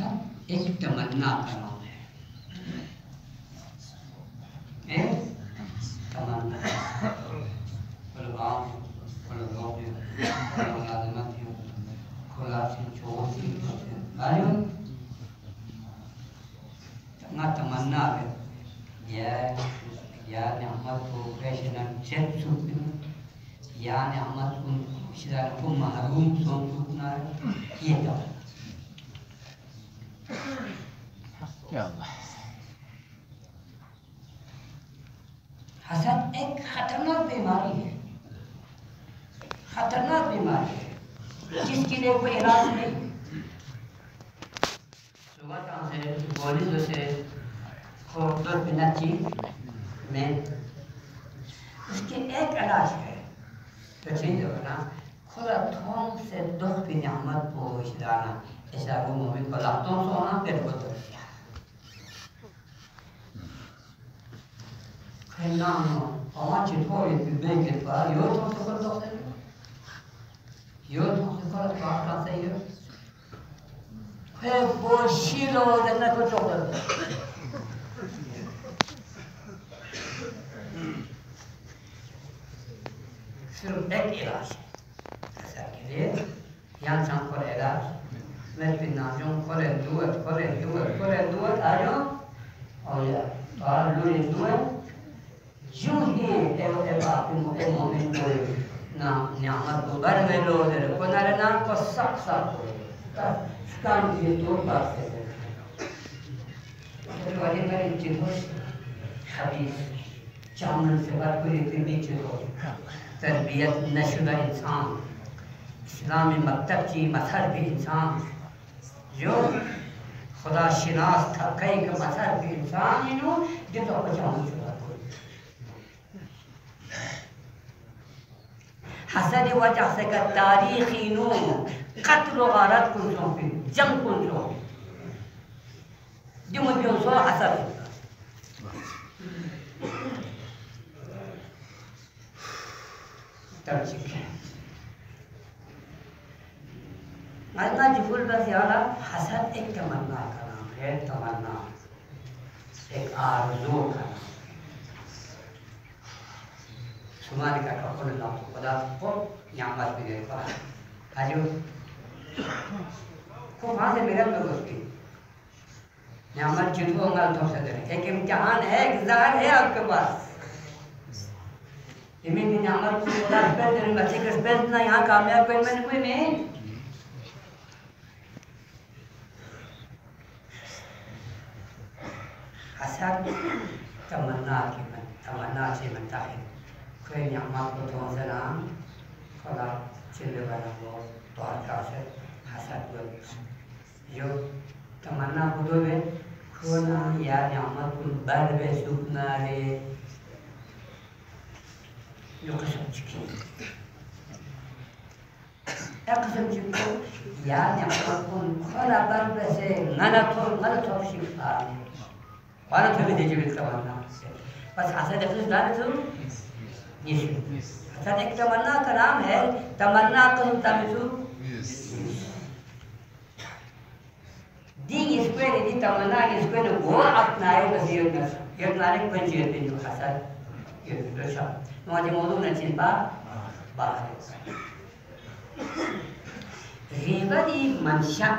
हसद एक तमन्ना का नाम है। एक तमन्ना तमन्ना ya ni'mat ko presiden cep supin ya ni'mat kun sidara ko mahrum son supna ये तो या अल्लाह हसद एक खतरनाक बीमारी है, खतरनाक बीमारी है जिसके लिए कोई इलाज नहीं। सुबह से बोली से खोदर पिनाची में उसके एक इलाज है तो चीज़ होना खुला थोम से दुख की नियामत को इशारा ऐसा वो मोमिन को लातों सोना फिर वो तो क्या कहना हो आवाज़ चिट्ठोरी बिबे के पास यो तो कर दो यो तो कर बात सही है है वो शीलो देना को चोकर सिर्फ एक इलाज है ऐसा के लिए यहाँ चांपर इलाज मैं पिनाजों करे दुआ आयो और या बाहर लुरी दुआ यूं ही एक आपको मोमिन को ना नियामत को बर में लो दे को नारे ना को सब काम ये दो बात है तो वाली मेरी चिन्ह हदीस चामन से बात कोई बीच हो तरबियत नशुदा इंसान इस्लामी मकतब की मसर भी इंसान जो खुदा शिनास था कई का मसर भी इंसान इन्हों जितो बचाने से बात कोई हसद वजह से का तारीखी नो कत्ल व गारत कुंजों पे जंग कुंजों जो मुझे सो असर तर्जिक है अल्लाह जिफुल बस यारा हसद एक तमन्ना का नाम है, तमन्ना एक आरज़ू का नाम है। सुमारी का कपड़ ना खुदा को नियामत भी दे पा आजो को वहाँ से मेरा लोग उसकी नियामत जिनको अंगल तो से दे एक इम्तिहान है, एग्जाम है आपके पास इमें नियामत को खुदा पे तेरे बच्चे के स्पेस ना यहाँ कामयाब कर मैंने कोई नहीं हसद तमन्ना से बनता है कोई नियामत को तो से नाम खुदा चिल्ले वाला वो तो आता से हसद को जो तमन्ना को दो में खोना या नियामत को बार में सुपना रे जो कसम चिकी कसम चिको या नियामत को खोला बार में से गलत हो शिक्षा वाला थोड़ी देखे भी तमन्ना बस हसद एक दार तो हसद एक तमन्ना का नाम है, तमन्ना को हम तमिसु दी इसको यदि तमन्ना इसको न वो अपनाए बस ये नारे पंजीर पे जो हसद ये दोषा हमारे मौजूद न चिंता बाहर रीबती मंशा